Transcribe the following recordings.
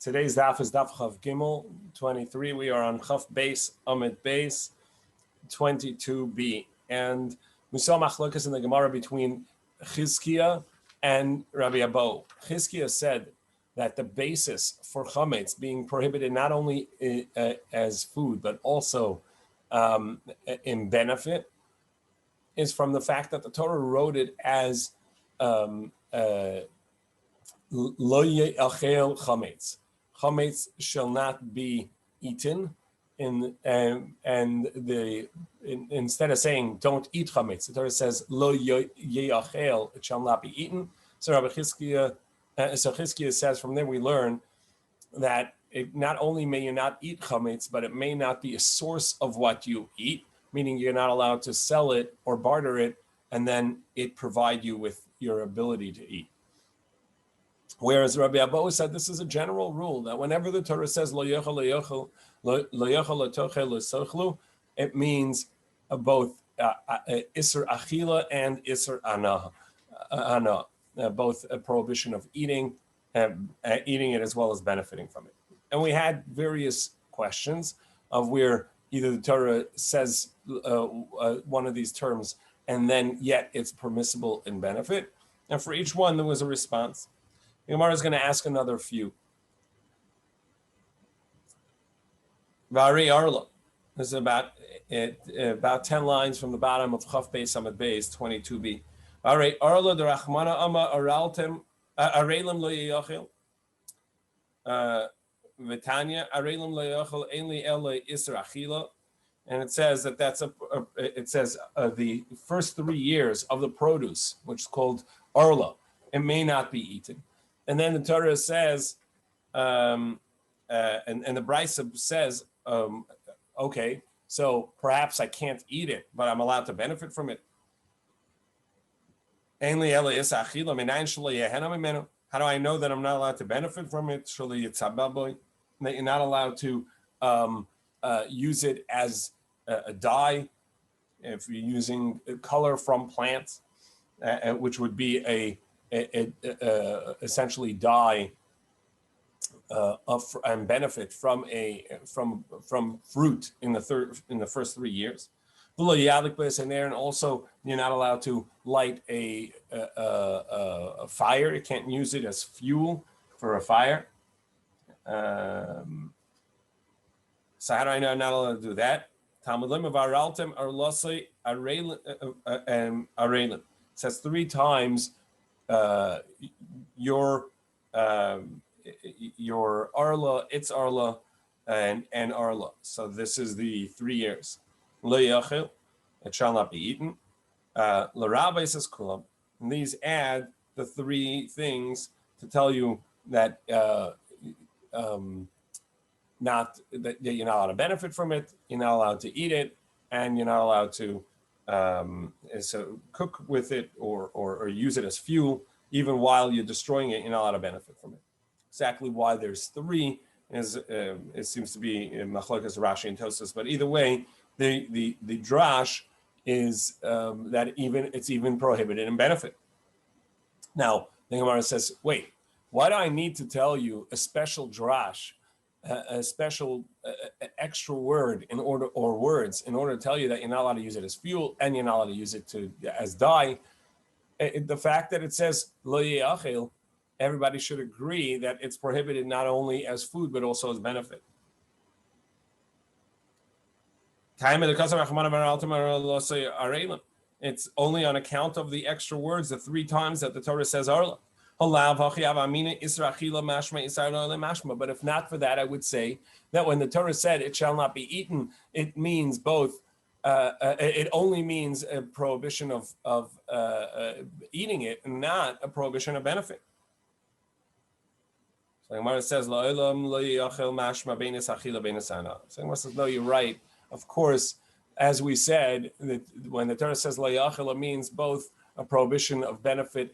Today's daf is Daf Chav Gimel 23. We are on Chav Beis Amid Beis 22b, and we saw machlokas in the Gemara between Chizkiah and Rabbi Abo. Chizkiah said that the basis for chametz being prohibited not only as food but also in benefit is from the fact that the Torah wrote it as lo ye'achel chametz. Chametz shall not be eaten, instead of saying don't eat chametz, the Torah says lo ye'achel, it shall not be eaten. So Rabbi Chizkiah says from there we learn that it not only may you not eat chametz, but it may not be a source of what you eat, meaning you're not allowed to sell it or barter it, and then it provide you with your ability to eat. Whereas Rabbi Abo said this is a general rule that whenever the Torah says lo yochel lo, it means both iser achila and iser ana, both a prohibition of eating it as well as benefiting from it. And we had various questions of where either the Torah says one of these terms and then yet it's permissible in benefit. And for each one there was a response. The Gemara is going to ask another few. Vari Arla. This is about 10 lines from the bottom of Chav Beis Amid Beis 22b. Vari Arla the Rachmana Ama Araltem Arelim lo yachil. Vitanya Arelim lo yachil Einli Ele Isra Achila. And it says that the first 3 years of the produce, which is called Arla, it may not be eaten. And then the Torah says, and the Brisa says, okay, so perhaps I can't eat it, but I'm allowed to benefit from it. How do I know that I'm not allowed to benefit from it? That you're not allowed to use it as a dye, if you're using color from plants, which would be essentially dye and benefit from fruit in the first 3 years. And also you're not allowed to light a fire. You can't use it as fuel for a fire. So how do I know I'm not allowed to do that? Talmud it says 3 times your arla, its arla, and arla. So this is the 3 years. Lo yachil, it shall not be eaten. L'Rabbi says kulam. And these add the 3 things to tell you that not that you're not allowed to benefit from it, you're not allowed to eat it, and you're not allowed to cook with it or use it as fuel. Even while you're destroying it, you're not allowed to benefit from it. Exactly why there's 3 is it seems to be in Machlokas Rashi and Tosas, but either way, the drash is that it's even prohibited in benefit. Now the Gemara says, wait, why do I need to tell you a special drash, a special extra word words in order to tell you that you're not allowed to use it as fuel and you're not allowed to use it as dye? The fact that it says lo ye'achel, everybody should agree that it's prohibited not only as food but also as benefit. It's only on account of the extra words, the 3 times that the Torah says arla. But if not for that, I would say that when the Torah said it shall not be eaten, it means both. It only means a prohibition of eating it, and not a prohibition of benefit. So Gemara says, So Gemara says, no, you're right. Of course, as we said, that when the Torah says lo yachil, it means both a prohibition of benefit,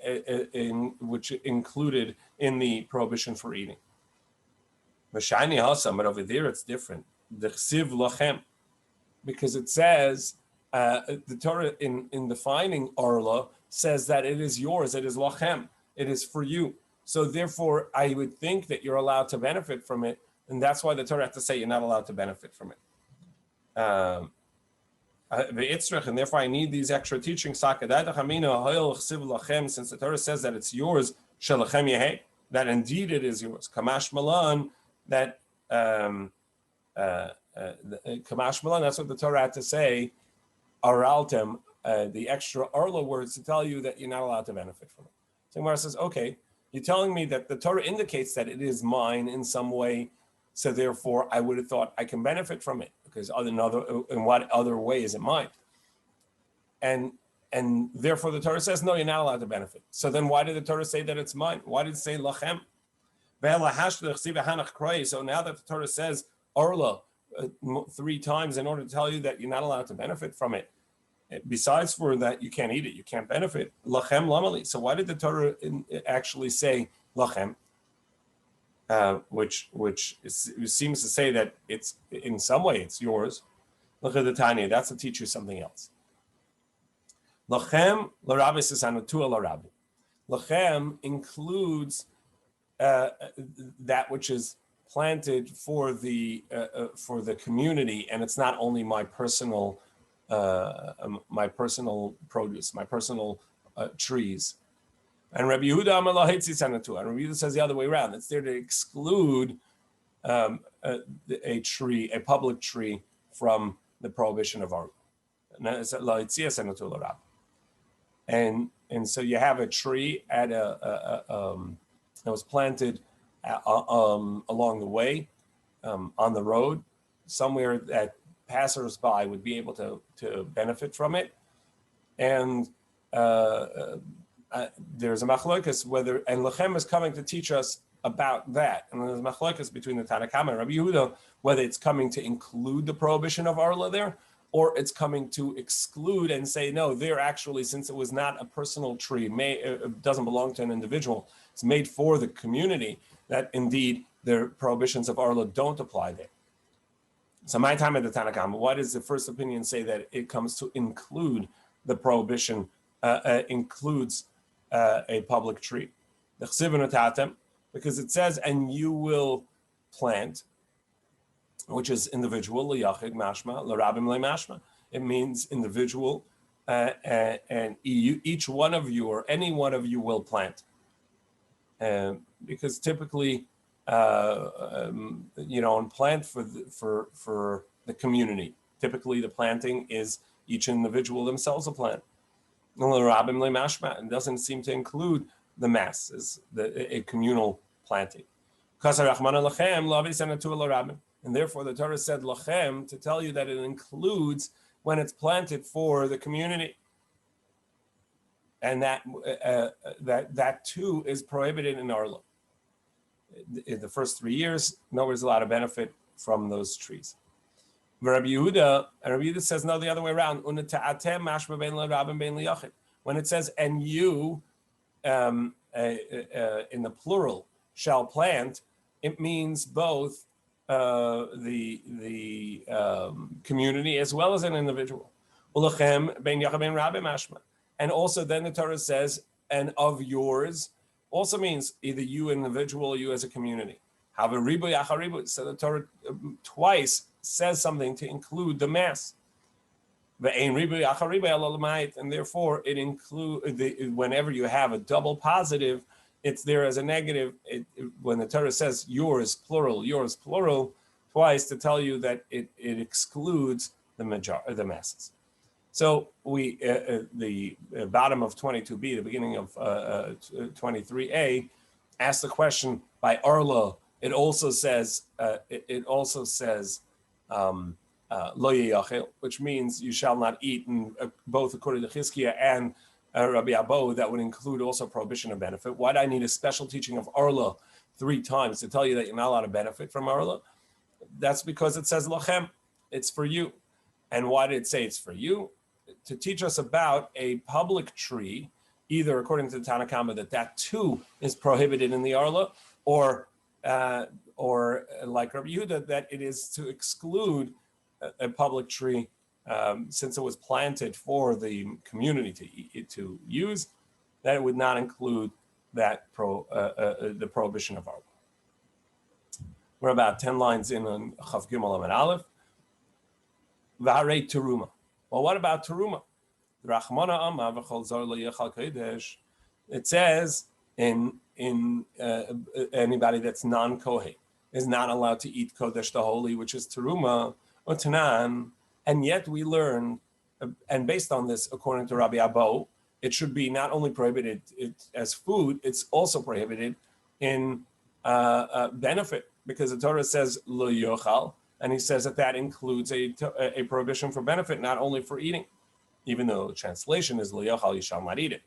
which included in the prohibition for eating. But over there it's different. Because it says the Torah in defining arla says that it is yours, it is lachem, it is for you. So therefore, I would think that you're allowed to benefit from it, and that's why the Torah has to say you're not allowed to benefit from it. And therefore I need these extra teachings. Since the Torah says that it's yours, that indeed it is yours. Kamash Malan, that Kamash Malan, that's what the Torah had to say. Araltem, the extra arla words to tell you that you're not allowed to benefit from it. So Gemara says, okay, you're telling me that the Torah indicates that it is mine in some way, so therefore I would have thought I can benefit from it, because in what other way is it mine? And therefore the Torah says, no, you're not allowed to benefit. So then why did the Torah say that it's mine? Why did it say lachem? So now that the Torah says arla 3 times in order to tell you that you're not allowed to benefit from it, besides for that you can't eat it, you can't benefit, lachem lamali. So why did the Torah actually say lachem? Which seems to say that it's in some way it's yours. Look at the Tanya, that's to teach you something else. Lachem l'Rabbi sisanu l'Rabbi. Lachem includes that which is planted for the community, and it's not only my personal produce, my personal trees. And Rabbi Yehuda says the other way around. It's there to exclude a public tree, from the prohibition of arla. And so you have a tree at that was planted along the way, on the road, somewhere that passers-by would be able to benefit from it. And there's a machlokas whether, and Lachem is coming to teach us about that. And there's a machlokas between the Tanna Kama and Rabbi Yehuda, whether it's coming to include the prohibition of arla there, or it's coming to exclude and say, no, there actually, since it was not a personal tree, it doesn't belong to an individual, it's made for the community, that indeed the prohibitions of arla don't apply there. So my time at the Tanna Kama, why does the first opinion say that it comes to include the prohibition, includes a public tree? Because it says, and you will plant, which is individual, liyachid mashma, l'rabim le'mashma. It means individual, and each one of you, or any one of you, will plant. Because typically, and plant for the community. Typically, the planting is each individual themselves a plant. It doesn't seem to include the mass, as a communal planting. And therefore, the Torah said lachem to tell you that it includes when it's planted for the community, and that too is prohibited in arla. In the first 3 years, nobody's allowed to benefit from those trees. Rabbi Yehuda says no, the other way around. When it says and you, in the plural, shall plant, it means both the community as well as an individual. And also then the Torah says, and of yours, also means either you individual or you as a community. So the Torah twice says something to include the mass. And therefore it includes, whenever you have a double positive, it's there as a negative. When the Torah says yours plural, twice, to tell you that it excludes the masses. So the bottom of 22b, the beginning of 23a, asks the question by arla. It also says lo yeyachel, which means you shall not eat. And both according to Chizkiah and Rabbi Abo, that would include also prohibition of benefit. Why do I need a special teaching of arla 3 times to tell you that you're not allowed to benefit from arla? That's because it says lachem, it's for you. And why did it say it's for you? To teach us about a public tree, either according to the Tanna Kama that too is prohibited in the arla, or like Rabbi Yehuda, that it is to exclude a public tree, since it was planted for the community to use, that it would not include that the prohibition of arba. We're about 10 lines in on Chav Gimel Amud Aleph. V'harei teruma. Well, what about teruma? It says in anybody that's non-kohen is not allowed to eat kodesh the holy, which is teruma or tanan. And yet we learned, and based on this, according to Rabbi Abo, it should be not only prohibited as food, it's also prohibited in benefit, because the Torah says lo yochal, and he says that includes a prohibition for benefit, not only for eating, even though the translation is lo yochal, you shall not eat it.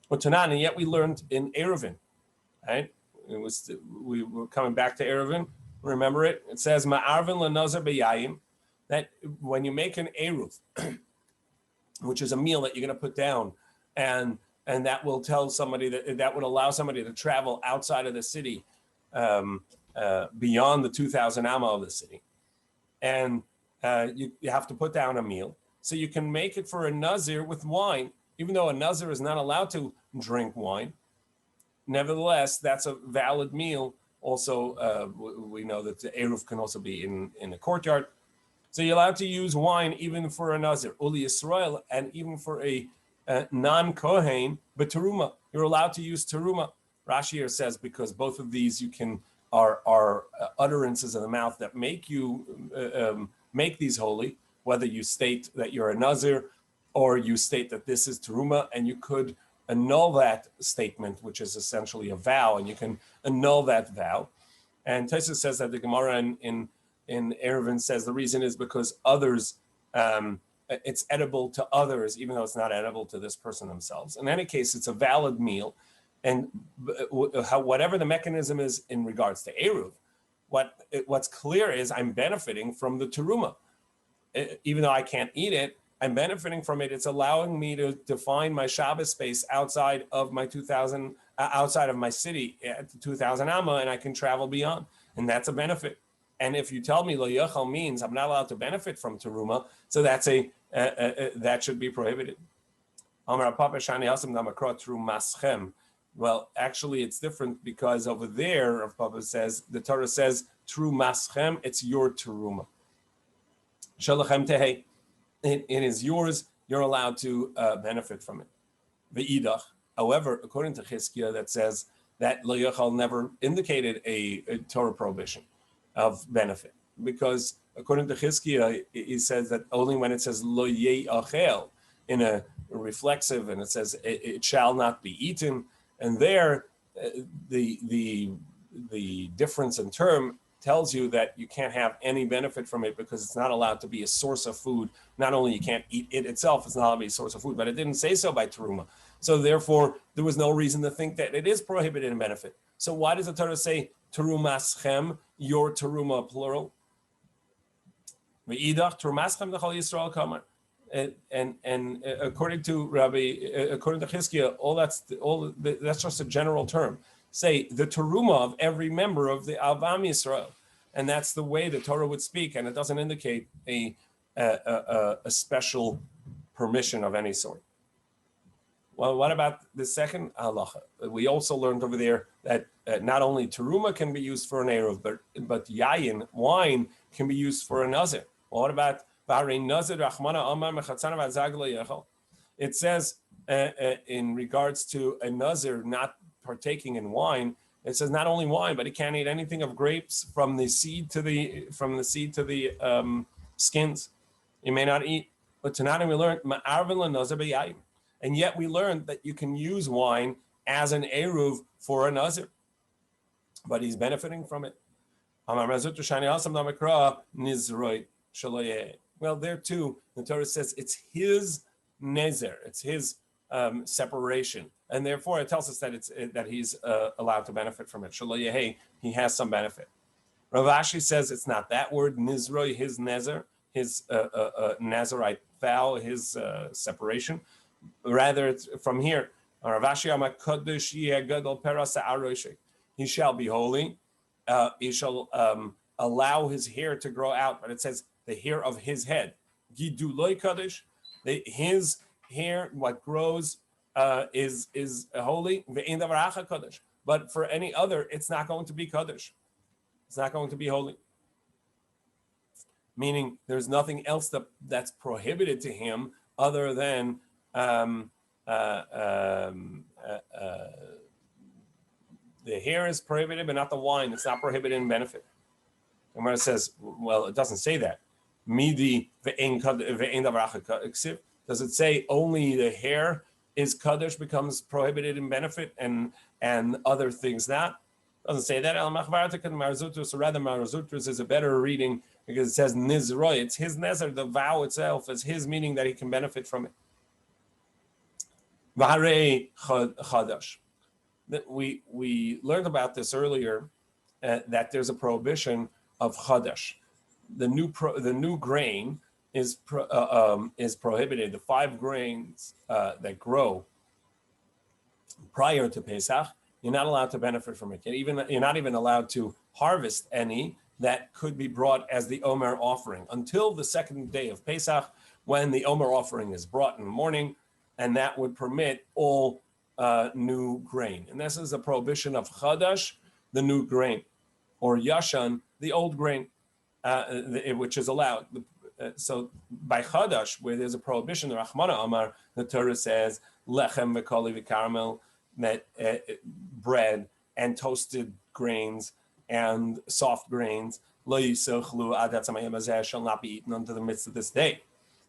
But tanan, and yet we learned in Eruvin, right? We were coming back to Eruvin. Remember it? It says ma'arvin lenazar b'yayim, that when you make an eruv, which is a meal that you're going to put down, and that will tell somebody that would allow somebody to travel outside of the city, beyond the 2,000 amma of the city, and you have to put down a meal. So you can make it for a nazir with wine, even though a nazir is not allowed to drink wine. Nevertheless, that's a valid meal. Also, we know that the eruv can also be in the courtyard. So you're allowed to use wine even for a nazir, uli Yisrael, and even for a non-kohen, but teruma, you're allowed to use teruma. Rashi here says because both of these are utterances of the mouth that make you make these holy, whether you state that you're a nazir or you state that this is teruma, and you could annul that statement, which is essentially a vow, and you can annul that vow. And Tosfos says that the Gemara in Eruvin says the reason is because others, it's edible to others, even though it's not edible to this person themselves. In any case, it's a valid meal. And whatever the mechanism is in regards to eruv, what's clear is I'm benefiting from the teruma. Even though I can't eat it, I'm benefiting from it. It's allowing me to define my Shabbos space outside of my 2,000, outside of my city at 2,000 amma, and I can travel beyond, and that's a benefit. And if you tell me lo yochal means I'm not allowed to benefit from teruma, so that's that should be prohibited. Well, actually, it's different because over there, Rav Papa says, the Torah says, Tru maschem, it's your teruma. Shalachem tehei, it is yours, you're allowed to benefit from it. Ve'idach, however, according to Chizkiah, that says that lo yochal never indicated a Torah prohibition of benefit, because according to Chizkiah, he says that only when it says lo ye'achel in a reflexive, and it says it shall not be eaten, and there the difference in term tells you that you can't have any benefit from it because it's not allowed to be a source of food. Not only you can't eat it itself, it's not allowed to be a source of food, but it didn't say so by teruma. So therefore, there was no reason to think that it is prohibited in benefit. So why does the Torah say terumaschem, your teruma, plural? Ve'idach terumaschem d'chol Yisrael kamar. And according to Chizkiah, that's just a general term. Say the teruma of every member of the Am Yisrael, and that's the way the Torah would speak, and it doesn't indicate a special permission of any sort. Well, what about the second halacha? We also learned over there that not only teruma can be used for an eruv, but yayin, wine, can be used for a nazir. Well, what about it says in regards to a nazir not partaking in wine, it says not only wine, but he can't eat anything of grapes from the seed to the skins. You may not eat. But tonight we learned and yet we learned that you can use wine as an eruv for a nazir, but he's benefiting from it. Well, there too, the Torah says it's his nezer, it's his separation, and therefore it tells us that he's allowed to benefit from it. Shelo yehei, he has some benefit. Rav Ashi says it's not that word nizroi, his nezer, his Nazarite vow, his separation. Rather, it's from here. Rav Ashi amar kodesh yeh gadol peras ha'arosh. He shall be holy. He shall allow his hair to grow out, but it says the hair of his head. Giduloi kadosh, his hair, what grows is holy. But for any other, it's not going to be kaddish. It's not going to be holy. Meaning, there's nothing else that's prohibited to him other than the hair is prohibited, but not the wine. It's not prohibited in benefit. And when it says, well, it doesn't say that. Does it say only the hair is kaddish, becomes prohibited in benefit, and other things not? Doesn't say that. So rather, Marzutris is a better reading because it says nizroy. It's his nezer, the vow itself is his, meaning that he can benefit from it. V'harei chadash. We learned about this earlier, that there's a prohibition of chadash. The new grain is prohibited. The 5 grains that grow prior to Pesach, you're not allowed to benefit from it. You're not even allowed to harvest any that could be brought as the Omer offering until the second day of Pesach, when the Omer offering is brought in the morning, and that would permit all new grain. And this is a prohibition of Chadash, the new grain, or Yashan, the old grain, which is allowed. So by Chadash, where there's a prohibition, the Rahmana Amar, the Torah says, Lechem v'koli v'karamel, that bread and toasted grains and soft grains, lo yisochlu ad hatzamayim hazeh, shall not be eaten unto the midst of this day.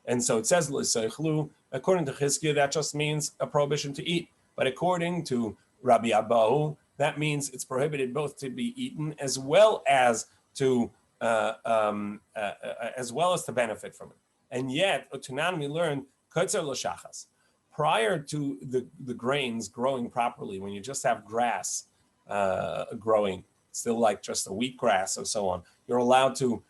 And so it says lo yisochlu. According to Chizkiah, that just means a prohibition to eat. But according to Rabbi Abahu, that means it's prohibited both to be eaten as well as to benefit from it. And yet, Otanan, we learned kotzer l'shachas. Prior to the grains growing properly, when you just have grass growing, still like just a wheatgrass or so on, you're allowed to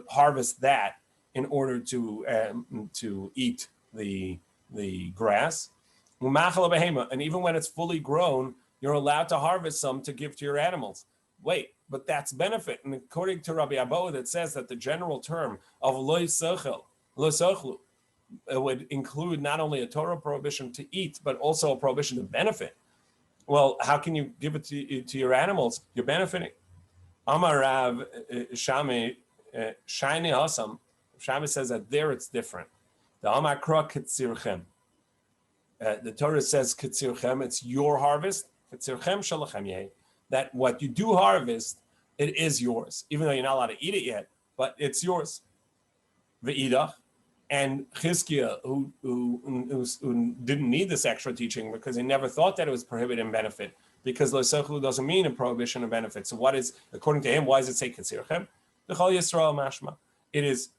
harvest that in order to eat the grass. And even when it's fully grown, you're allowed to harvest some to give to your animals. Wait, but that's benefit. And according to Rabbi Abba, that says that the general term of lo yisachlu would include not only a Torah prohibition to eat, but also a prohibition to benefit. Well, how can you give it to your animals? You're benefiting. Amar Rav Shami Shani Hasam. Shami says that there it's different. The Amar Kra Ketzirchem. The Torah says Ketzirchem, it's your harvest. Ketzirchem Shalachem Yeh. That what you do harvest, it is yours, even though you're not allowed to eat it yet, but it's yours. Ve'idach. And Chizkiah, who didn't need this extra teaching because he never thought that it was prohibited in benefit, because lo yisachlu doesn't mean a prohibition of benefit. So what is, according to him, why does it say Ketzirchem? The Chol Yisrael Mashma. It is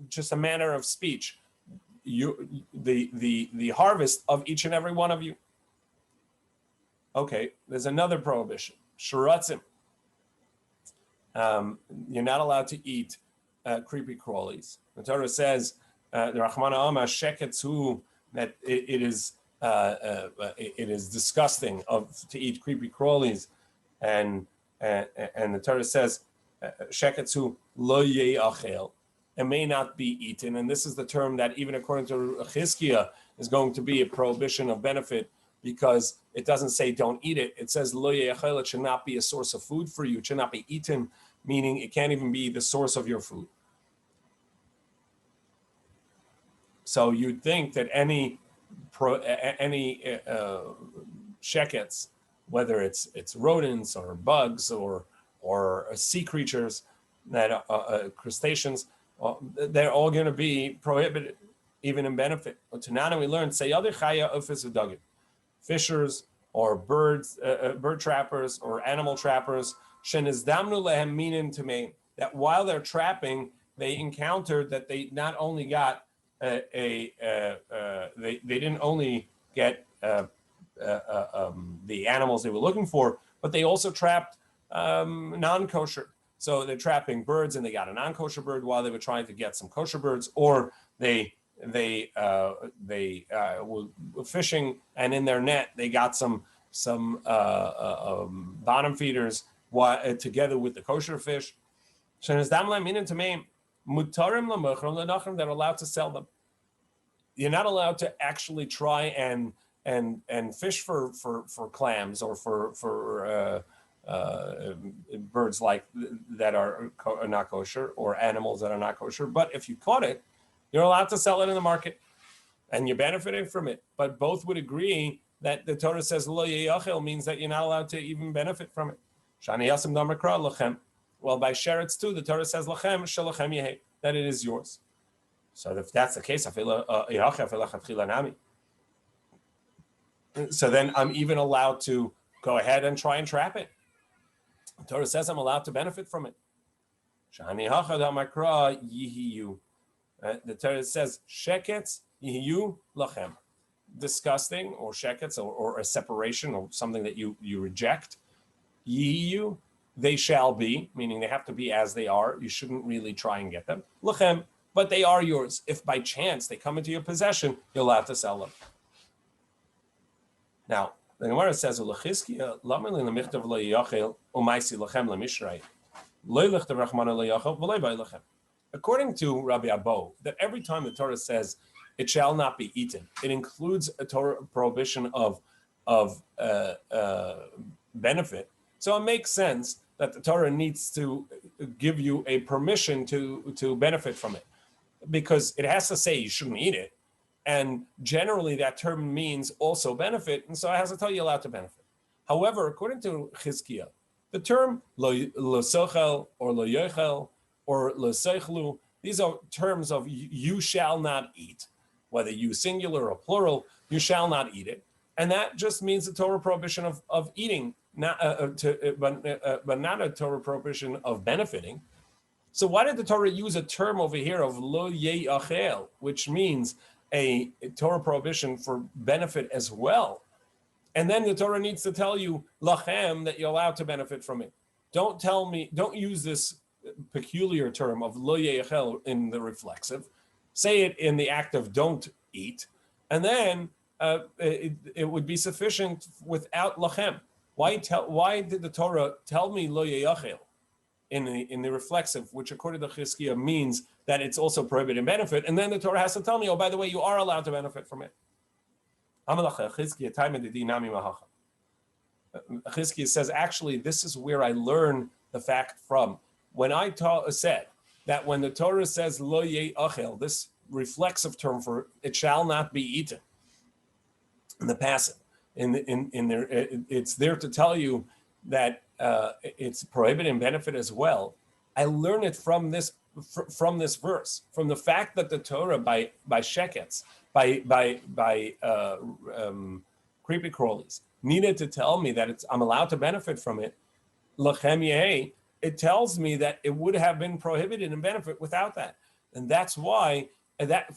just a manner of speech. The harvest of each and every one of you. Okay, there's another prohibition. Shuratzim. You're not allowed to eat creepy crawlies. The Torah says, the Rahmana Amar Sheketzu, that it is disgusting to eat creepy crawlies, and the Torah says, Sheketzu lo ye'achel, it may not be eaten, and this is the term that even according to Chizkiah is going to be a prohibition of benefit, because it doesn't say don't eat it. It says lo ye'achel, it should not be a source of food for you. It should not be eaten, meaning it can't even be the source of your food. So you'd think that any shekets, whether it's rodents or bugs or sea creatures, that crustaceans, they're all going to be prohibited, even in benefit. But Tanana, we learned say other chaya ofis udagim, fishers or bird trappers or animal trappers, shenizdamnu lehem minim tamei, that while they're trapping, they encountered that they not only got they didn't only get the animals they were looking for, but they also trapped non-kosher. So they're trapping birds, and they got a non-kosher bird while they were trying to get some kosher birds, or they were fishing, and in their net they got some bottom feeders together with the kosher fish. They're allowed to sell them. you're not allowed to actually try and fish for clams or for birds like that are not kosher, or animals that are not kosher. But if you caught it, you're allowed to sell it in the market, and you're benefiting from it. But both would agree that the Torah says lo yeyachel means that you're not allowed to even benefit from it. Shani yasim damakra lachem. Well, by sheretz too, the Torah says lachem shalachem yehi, that it is yours. So if that's the case, so then I'm even allowed to go ahead and try and trap it. The Torah says I'm allowed to benefit from it. The Torah says sheketz yihiyu lachem, disgusting, or sheketz, or a separation, or something that you reject. Yihiyu, they shall be, meaning they have to be as they are. You shouldn't really try and get them. Lachem, but they are yours. If by chance they come into your possession, you're allowed to sell them. Now, the Gemara says, according to Rabbi Abo, that every time the Torah says it shall not be eaten, it includes a Torah prohibition of benefit. So it makes sense that the Torah needs to give you a permission to benefit from it, because it has to say you shouldn't eat it. And generally that term means also benefit, and so it has to tell you allowed to benefit. However, according to Chizkiah, the term lo sochel or lo yochel or lo seichlu, these are terms of you shall not eat, whether you singular or plural, you shall not eat it. And that just means the Torah prohibition of eating, but not a Torah prohibition of benefiting. So why did the Torah use a term over here of lo ye'achel, which means a Torah prohibition for benefit as well? And then the Torah needs to tell you lachem, that you're allowed to benefit from it. Don't use this peculiar term of lo ye'achel in the reflexive. Say it in the act of don't eat, and then it would be sufficient without lachem. Why did the Torah tell me lo ye'achel in the reflexive, which according to Chizkiah means that it's also prohibited in benefit, and then the Torah has to tell me, oh, by the way, you are allowed to benefit from it. Chizkiah says, actually, this is where I learn the fact from. When I said that when the Torah says lo ye'achel, this reflexive term for it shall not be eaten, in the passive, it's there to tell you that it's prohibited in benefit as well. I learn it from this verse, from the fact that the Torah by shekets, by creepy crawlies, needed to tell me that I'm allowed to benefit from it. Lachem yehei, it tells me that it would have been prohibited in benefit without that, and that's why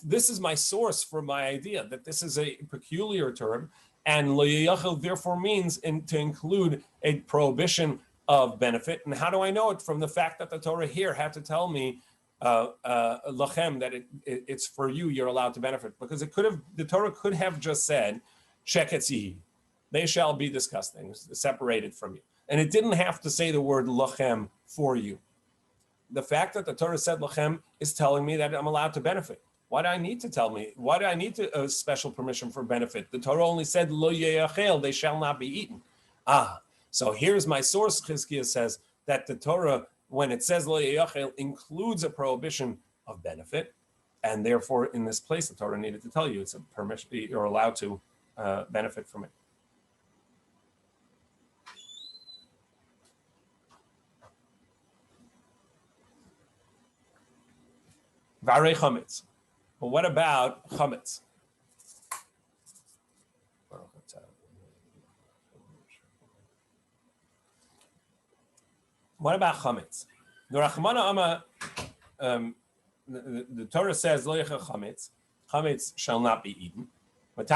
this is my source for my idea that this is a peculiar term, and lo ye'achel therefore means to include a prohibition of benefit. And how do I know it? From the fact that the Torah here had to tell me lachem, that it's for you, you're allowed to benefit, because the Torah could have just said sheketz, they shall be disgusting, separated from you, and it didn't have to say the word lachem for you. The fact that the Torah said lachem is telling me that I'm allowed to benefit. Why do I need to tell me? Why do I need a special permission for benefit? The Torah only said lo ye'achel, they shall not be eaten. So here's my source. Chizkiah says that the Torah, when it says lo ye'achel, includes a prohibition of benefit, and therefore in this place the Torah needed to tell you it's a permission, you're allowed to benefit from it. Varei chametz. But what about chametz? What about chametz? The Rachmana Amma, the Torah says lo yechel chametz. Chametz shall not be eaten. And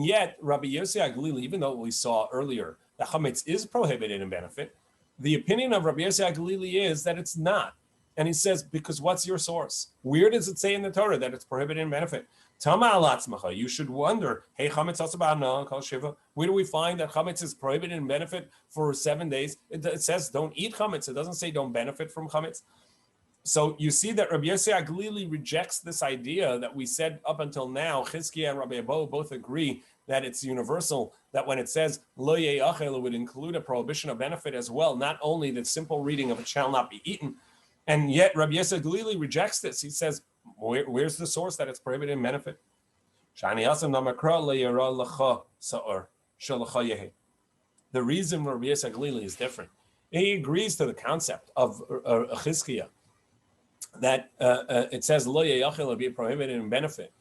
yet Rabbi Yossi Aglili, even though we saw earlier that chametz is prohibited in benefit, the opinion of Rabbi Yossi Aglili is that it's not. And he says, because what's your source? Where does it say in the Torah that it's prohibited in benefit? You should wonder, hey, chametz asabana kol shiva. Where do we find that chametz is prohibited in benefit for 7 days? It says don't eat chametz. It doesn't say don't benefit from chametz. So you see that Rabbi Yossi Aglili rejects this idea that we said up until now. Chizkiah and Rabbi Abo both agree that it's universal, that when it says lo ye'achel, it would include a prohibition of benefit as well, not only the simple reading of it shall not be eaten. And yet Rabbi Yossi Aglili rejects this. He says, where's the source that it's prohibited in benefit? The reason Rabbi Yossi Aglili is different. He agrees to the concept of Chizkiah, that it says lo ye'achel will be prohibited in benefit.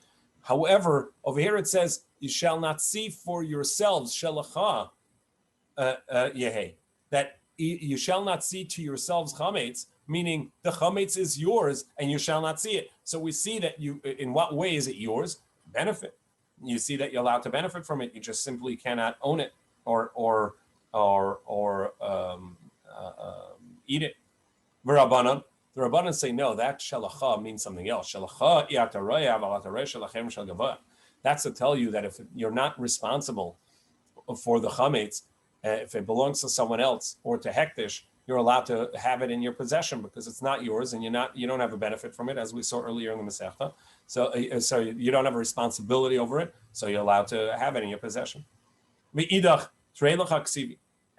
However, over here it says you shall not see for yourselves shelacha yehe, that you shall not see to yourselves chametz, meaning the chametz is yours and you shall not see it. So we see that you, in what way is it yours? Benefit. You see that you're allowed to benefit from it. You just simply cannot own it or eat it. V'Rabbanan. The Rabbanan say, no, that shalacha means something else. Shalacha that's to tell you that if you're not responsible for the chametz, if it belongs to someone else or to hektish, you're allowed to have it in your possession because it's not yours and you don't have a benefit from it, as we saw earlier in the Masechta. So you don't have a responsibility over it, so you're allowed to have it in your possession.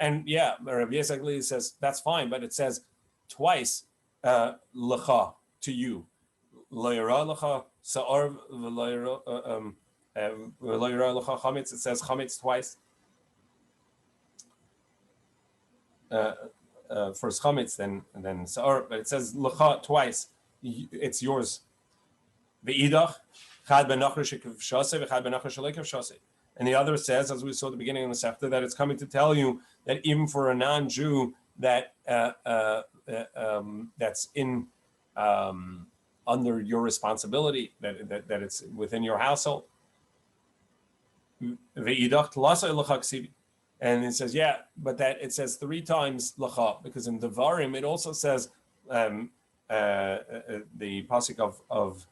And yeah, Rabbi Yossi says that's fine, but it says twice lecha to you. Lo yara lecha sa'ar v'lo yara lecha chametz. It says chametz twice. First chametz, then sa'ar, but it says lecha twice. It's yours. Ve'idach chad ben nachar shekav shasei v'chad ben nachar shelekav shasei. And the other says, as we saw at the beginning of the Sefta, that it's coming to tell you that even for a non-Jew that that's in under your responsibility, that it's within your household. And it says, yeah, but that it says 3 times lacha, because in Devarim it also says the pasuk of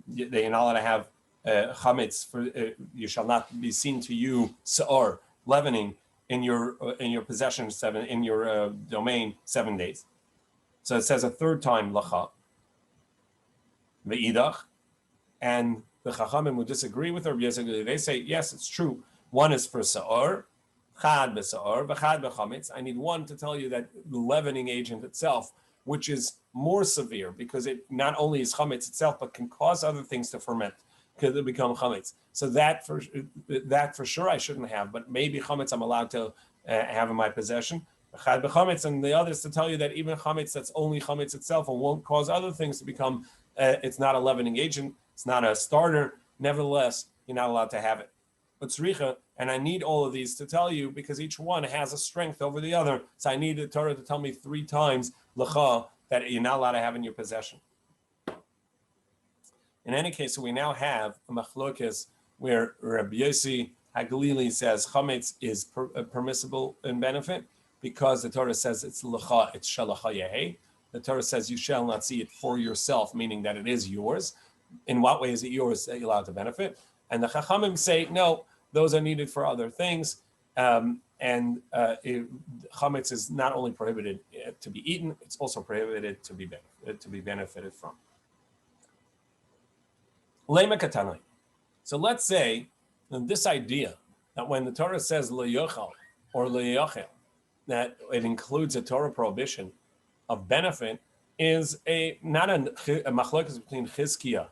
they're not allowed to have chametz for you shall not be seen to you sa'ar, leavening in your possession in your domain 7 days. So it says a 3rd time lacha. Ve'idach, and the Chachamim would disagree with Rabbi Yossi. They say yes, it's true. One is for sa'ar, chad b'sa'ar, v'chad b'chametz. I need one to tell you that the leavening agent itself, which is more severe because it not only is chametz itself but can cause other things to ferment, could it become chametz. So that for sure I shouldn't have, but maybe chametz I'm allowed to have in my possession. Chad b'chametz, and the others to tell you that even chametz that's only chametz itself and won't cause other things to become. It's not a leavening agent. It's not a starter. Nevertheless, you're not allowed to have it. But tzricha, and I need all of these to tell you because each one has a strength over the other. So I need the Torah to tell me 3 times lecha that you're not allowed to have in your possession. In any case, so we now have a machlokes where Rabbi Yossi Haglili says chametz is permissible in benefit because the Torah says it's lecha, it's shalacha yehe. The Torah says you shall not see it for yourself, meaning that it is yours. In what way is it yours that you're allowed to benefit? And the Chachamim say, no, those are needed for other things. Chametz is not only prohibited to be eaten, it's also prohibited to be benefited from. Lema katanai. So let's say this idea that when the Torah says lo yochal or lo yochel, that it includes a Torah prohibition of benefit is not a machlokes between Chizkiah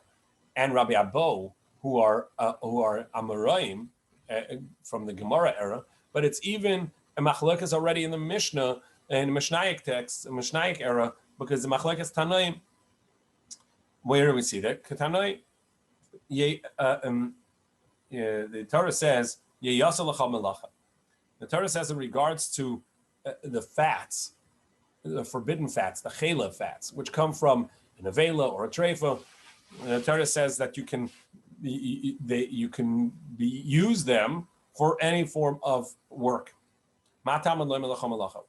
and Rabbi Abo, who are Amoraim from the Gemara era, but it's even a machlokes already in the Mishnah, in the Mishnaic text, the Mishnaic era, because the machlokes Tanaim, where do we see that? Katanai, the Torah says, Yeyasa l'cha melacha. The Torah says in regards to the fats, the forbidden fats, the chela fats, which come from an avela or a treifa, the Torah says that you can use them for any form of work. What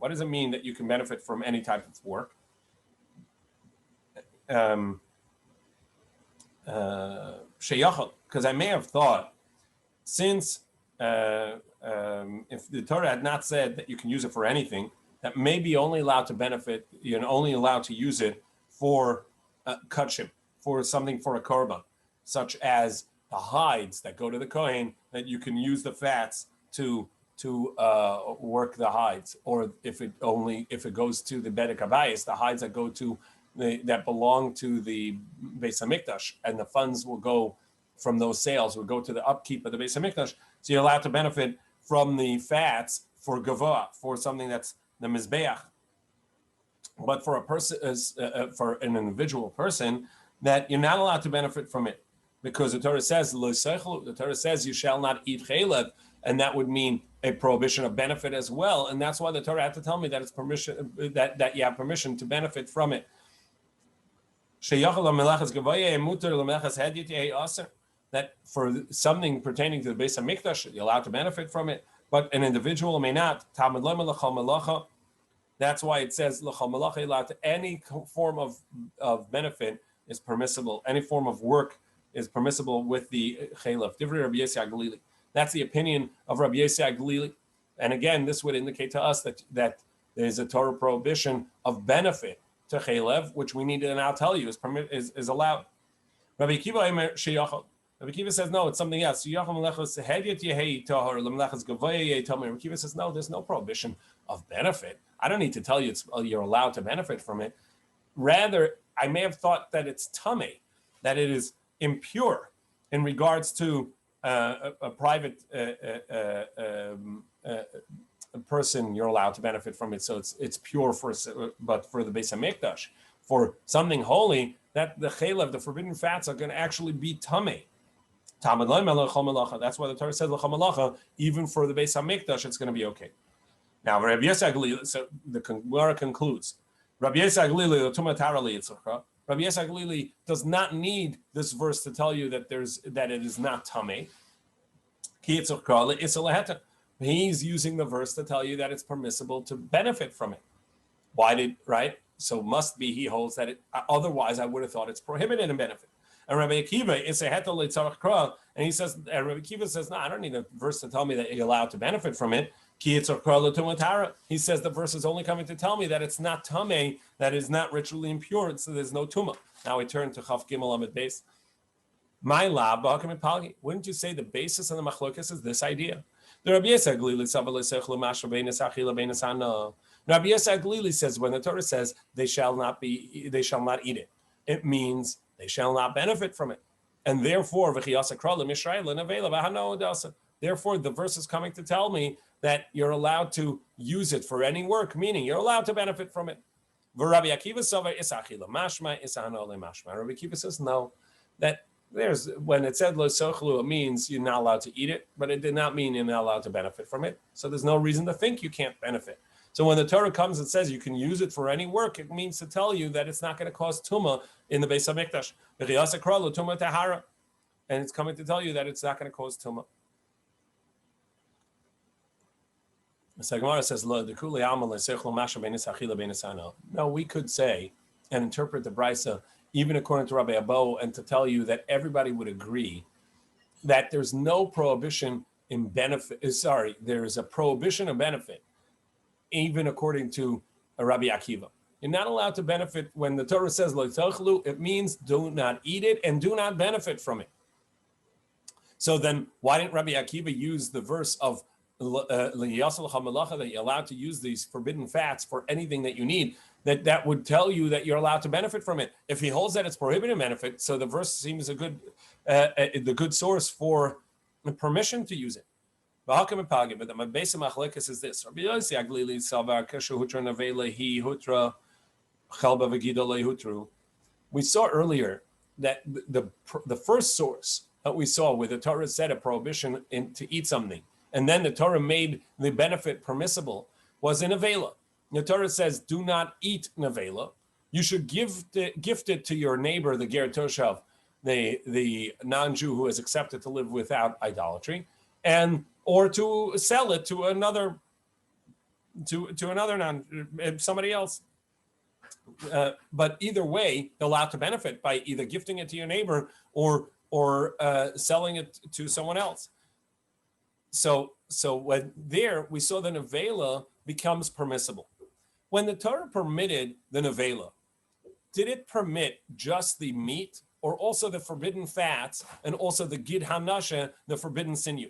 does it mean that you can benefit from any type of work? Because I may have thought, since if the Torah had not said that you can use it for anything, that may be only allowed to benefit, only allowed to use it for kachim, for something for a korban, such as the hides that go to the kohen, that you can use the fats to work the hides, or if it goes to the bedek habayis, the hides that go to that belong to the Beis Hamikdash, and the funds will go from those sales will go to the upkeep of the Beis Hamikdash. So you're allowed to benefit from the fats for gavah, for something that's the mizbeach. But for a person, for an individual person, that you're not allowed to benefit from it, because the Torah says you shall not eat chaylev, and that would mean a prohibition of benefit as well. And that's why the Torah had to tell me that it's permission, that you have permission to benefit from it. That for something pertaining to the Beis Hamikdash, you're allowed to benefit from it, but an individual may not. That's why it says any form of benefit is permissible. Any form of work is permissible with the chaylev. That's the opinion of Rabbi Yossi Aglili. And again, this would indicate to us that there's a Torah prohibition of benefit to chaylev, which we need to now tell you is allowed. Rabbi Kiva says no, it's something else. Rabbi Kiva says no, there's no prohibition of benefit. I don't need to tell you you're allowed to benefit from it. Rather, I may have thought that it's tamei, that it is impure in regards to a private person. You're allowed to benefit from it, so it's pure but for the Beis Hamikdash, for something holy, that the chaylev, the forbidden fats, are going to actually be tamei. That's why the Torah says l'chol even for the Beis Hamikdash, it's going to be okay. Now, Rabbi Yossi Aglili, so the Gemara concludes, Rabbi Yossi Aglili, Rabbi Yossi Aglili does not need this verse to tell you that it is not tamei. He's using the verse to tell you that it's permissible to benefit from it. Right? So must be he holds that it, otherwise I would have thought it's prohibited in benefit. And Rabbi Akiva, and he says, and Rabbi Akiva says, no, I don't need a verse to tell me that you're allowed to benefit from it. He says the verse is only coming to tell me that it's not tamei, that is not ritually impure, so there's no tumah. Now we turn to Chaf Gimel Amid Beis. My lab, wouldn't you say the basis of the machlokas is this idea? The Rabbi Yossi Aglili says when the Torah says they shall not eat it, it means they shall not benefit from it, and therefore the verse is coming to tell me that you're allowed to use it for any work, meaning you're allowed to benefit from it. Rabbi Akiva says no, that there's when it said lo sochlu, it means you're not allowed to eat it, but it did not mean you're not allowed to benefit from it. So there's no reason to think you can't benefit. So when the Torah comes and says you can use it for any work, it means to tell you that it's not going to cause tumah in the Beis Hamikdash. And it's coming to tell you that it's not going to cause tumah. The Gemara says, no, we could say and interpret the Brisa even according to Rabbi Abo, and to tell you that everybody would agree that there's no prohibition in benefit. There is a prohibition of benefit, even according to Rabbi Akiva. You're not allowed to benefit when the Torah says lo tachlu. It means do not eat it and do not benefit from it. So then, why didn't Rabbi Akiva use the verse of that you're allowed to use these forbidden fats for anything that you need? That would tell you that you're allowed to benefit from it. If he holds that it's prohibited benefit, so the verse seems the good source for the permission to use it. But the basic machlekes is this: Rabbi Yossi Aglili savar kashu hutra nevela hi hutra chelba v'gida lehutru. We saw earlier that the first source that we saw where the Torah said a prohibition to eat something, and then the Torah made the benefit permissible, was in Avela. The Torah says, do not eat Nevela. You should gift it to your neighbor, the Ger Toshav, the non-Jew who has accepted to live without idolatry, or to sell it to another somebody else. But either way, you're allowed to benefit by either gifting it to your neighbor or selling it to someone else. So when there we saw that Nevela becomes permissible. When the Torah permitted the nevela, did it permit just the meat or also the forbidden fats and also the gid hanasha, the forbidden sinew?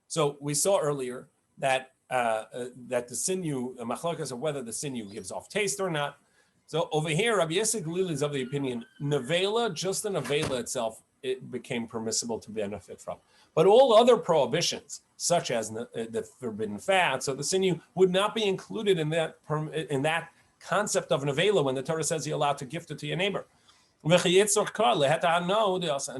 So we saw earlier that that the sinew, the machlokas of whether the sinew gives off taste or not. So over here, Rabbi Yossi Glili is of the opinion, nevela, just the nevela itself, it became permissible to benefit from. But all other prohibitions, such as the forbidden fats or the sinew, would not be included in that concept of nevela when the Torah says you're allowed to gift it to your neighbor. And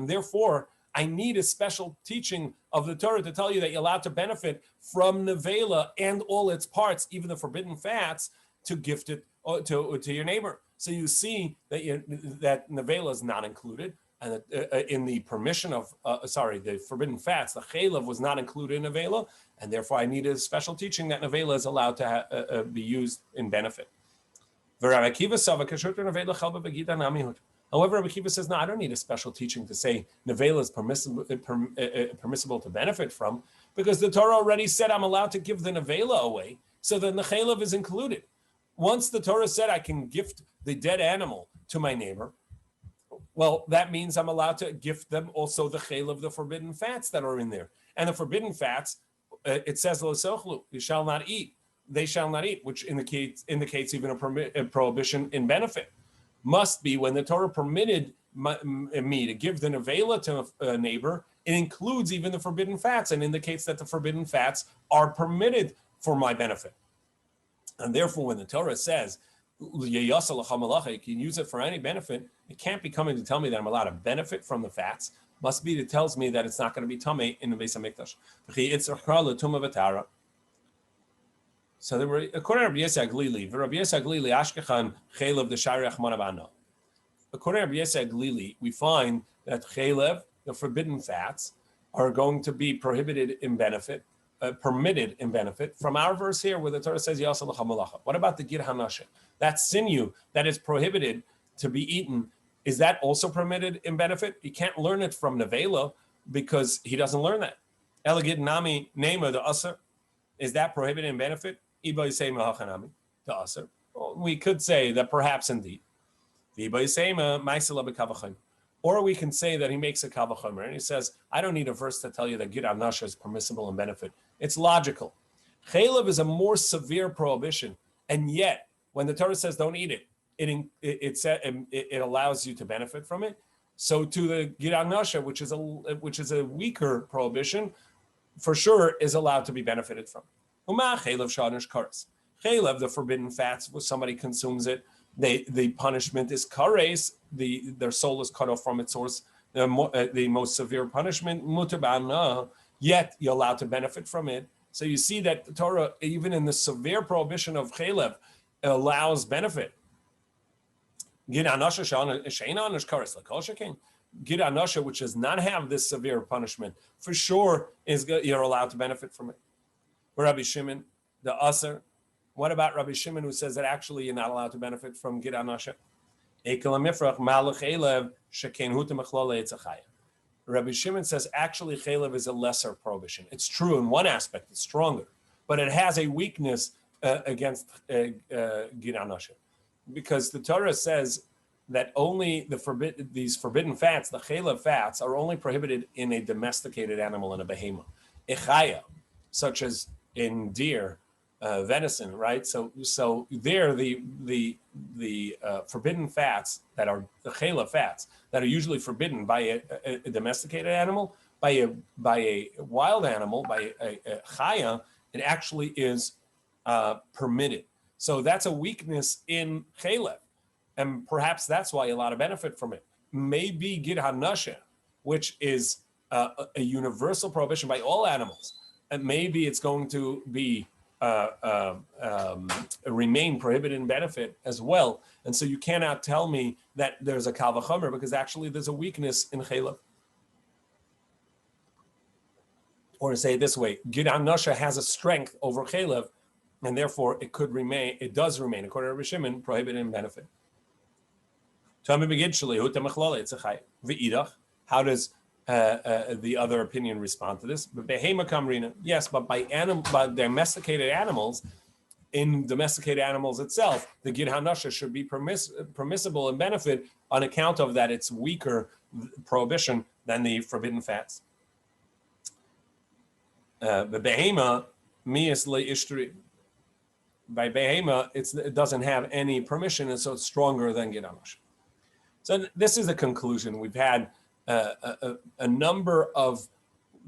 therefore, I need a special teaching of the Torah to tell you that you're allowed to benefit from nevela and all its parts, even the forbidden fats, to gift it to your neighbor. So you see that nevela is not included, and in the permission of the forbidden fats, the chaylev was not included in nevela, and therefore I need a special teaching that nevela is allowed to be used in benefit. However, Rabbi Kiva says, no, I don't need a special teaching to say nevela is permissible to benefit from, because the Torah already said I'm allowed to give the nevela away, so then the chaylev is included. Once the Torah said I can gift the dead animal to my neighbor, well, that means I'm allowed to gift them also the chaylev, the forbidden fats that are in there. And the forbidden fats, it says, lo sochlu, you shall not eat. They shall not eat, which indicates even a prohibition in benefit. Must be when the Torah permitted me to give the nevela to a neighbor, it includes even the forbidden fats and indicates that the forbidden fats are permitted for my benefit. And therefore, when the Torah says, you can use it for any benefit, it can't be coming to tell me that I'm allowed to benefit from the fats. Must be it tells me that it's not going to be tamei in the Beis HaMikdash. So there were, according to Rabbi Yossi Glili, Ashkechan chaylev the Shariach Manabano. According to Rabbi Yossi Glili, we find that chaylev, the forbidden fats, are going to be prohibited in benefit, permitted in benefit from our verse here, where the Torah says Yasal L'Chamalacha. What about the gid hanasha? That sinew that is prohibited to be eaten, is that also permitted in benefit? You can't learn it from nevela because he doesn't learn that. Elegid nami nema the aser, is that prohibited in benefit? We could say that perhaps indeed. Or we can say that he makes a kavachomer and he says, I don't need a verse to tell you that gid hanasha is permissible in benefit. It's logical. Chaylev is a more severe prohibition, and yet when the Torah says don't eat it, it allows you to benefit from it. So to the gid hanasha, which is a weaker prohibition, for sure is allowed to be benefited from. Chaylev, the forbidden fats, when somebody consumes it, the punishment is kares, their soul is cut off from its source, the most severe punishment, yet you're allowed to benefit from it. So you see that the Torah, even in the severe prohibition of chaylev, allows benefit. Gid hanasha, which does not have this severe punishment, for sure you're allowed to benefit from it. Rabbi Shimon, the Aser. What about Rabbi Shimon, who says that actually you're not allowed to benefit from gid hanasha? Rabbi Shimon says actually chaylev is a lesser prohibition. It's true in one aspect, it's stronger, but it has a weakness against gid hanasha, because the Torah says that only these forbidden fats, the chaylev fats, are only prohibited in a domesticated animal, in a behemoth, echaya, such as in deer, venison, right? So there the forbidden fats that are the chaylev fats that are usually forbidden by a domesticated animal, by a wild animal, by a chaya, it actually is permitted. So that's a weakness in chaylev, and perhaps that's why you're allowed to benefit from it. Maybe gid hanasha, which is a universal prohibition by all animals, and maybe it's going to be remain prohibited in benefit as well. And so you cannot tell me that there's a kal v'chomer, because actually there's a weakness in chaylev. Or to say it this way, gid hanasha has a strength over chaylev, and therefore it does remain, according to Rabbi Shimon, prohibited in benefit. How does the other opinion respond to this? Yes, but by domesticated animals, in domesticated animals itself, the gid hanasha should be permissible and benefit on account of that it's weaker prohibition than the forbidden fats. The behema miyas leishtri. By behema, it doesn't have any permission, and so it's stronger than gid hanasha. So this is the conclusion. We've had a number of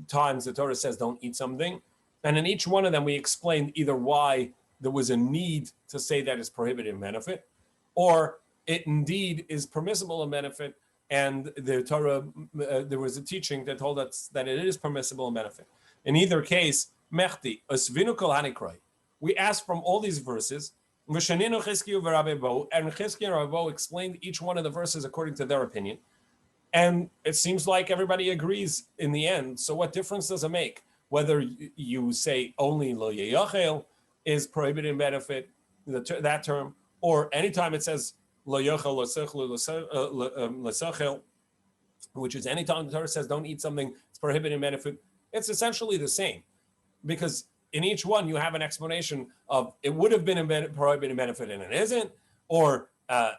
times the Torah says don't eat something, and in each one of them we explained either why there was a need to say that it's prohibited in benefit, or it indeed is permissible in benefit, and the Torah, there was a teaching that told us that it is permissible in benefit. In either case, mechti, osvinu kol hanikroi. We asked from all these verses, and Chizkiya and Rabbi Bo explained each one of the verses according to their opinion. And it seems like everybody agrees in the end. So what difference does it make? Whether you say only lo yeyachel is prohibited in benefit, that term, or anytime it says lo yachel l'sachel, which is anytime the Torah says don't eat something, it's prohibited in benefit, it's essentially the same. Because in each one you have an explanation of it would have been prohibited in benefit and it isn't, or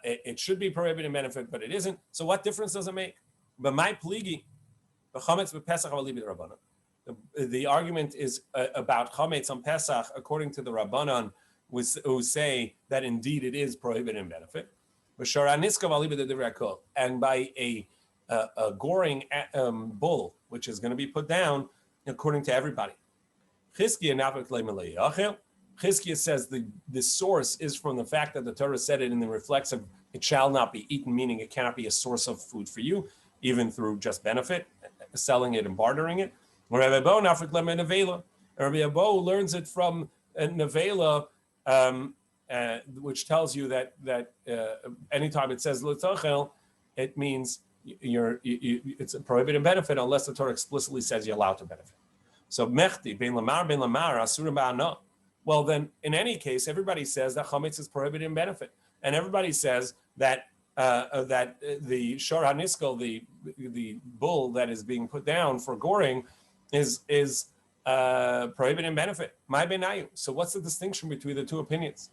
it should be prohibited in benefit, but it isn't. So what difference does it make? But my pligi, the argument is about chametz on Pesach, according to the Rabbanan, who say that indeed it is prohibited in benefit. And by a goring bull, which is going to be put down according to everybody. Chizkiya says the source is from the fact that the Torah said it in the reflexive, it shall not be eaten, meaning it cannot be a source of food for you, even through just benefit, selling it and bartering it. Rabbi Abo learns it from nevela, which tells you that anytime it says l'tochel, it means it's a prohibited benefit unless the Torah explicitly says you're allowed to benefit. So mechti ben lamar asura ba'ana. Well, then, in any case, everybody says that chametz is prohibited in benefit, and everybody says that the shor haniskel, the bull that is being put down for goring, is prohibited in benefit. My benayu. So, what's the distinction between the two opinions?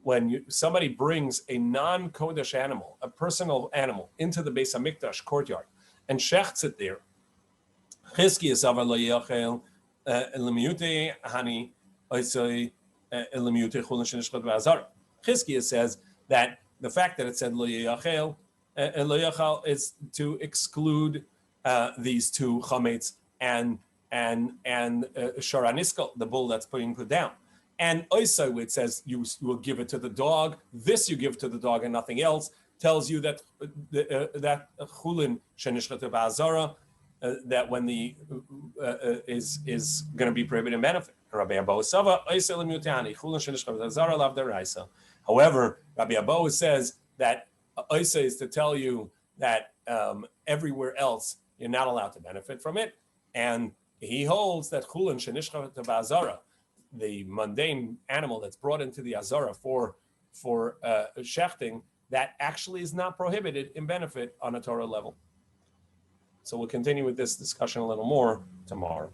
When somebody brings a non-kodesh animal, a personal animal, into the Beis Hamikdash courtyard and shechts it there, Chizkiya savar lo yachel. Chizkiya says that the fact that it said lo yachel is to exclude these two chametz and shor haniskel, the bull that's being put down. And also it says you will give it to the dog. This you give to the dog and nothing else. Tells you that that chulin shenishchat ba'azara, that when the is going to be prohibited in benefit. Rabbi Abo Sava Oisel Mutani Chulin Shenishchav Zara Lav Deraisa. However, Rabbi Abo says that Oisa is to tell you that everywhere else you're not allowed to benefit from it, and he holds that Chulin Shenishchav Azara, the mundane animal that's brought into the Azara for shechting, that actually is not prohibited in benefit on a Torah level. So we'll continue with this discussion a little more tomorrow.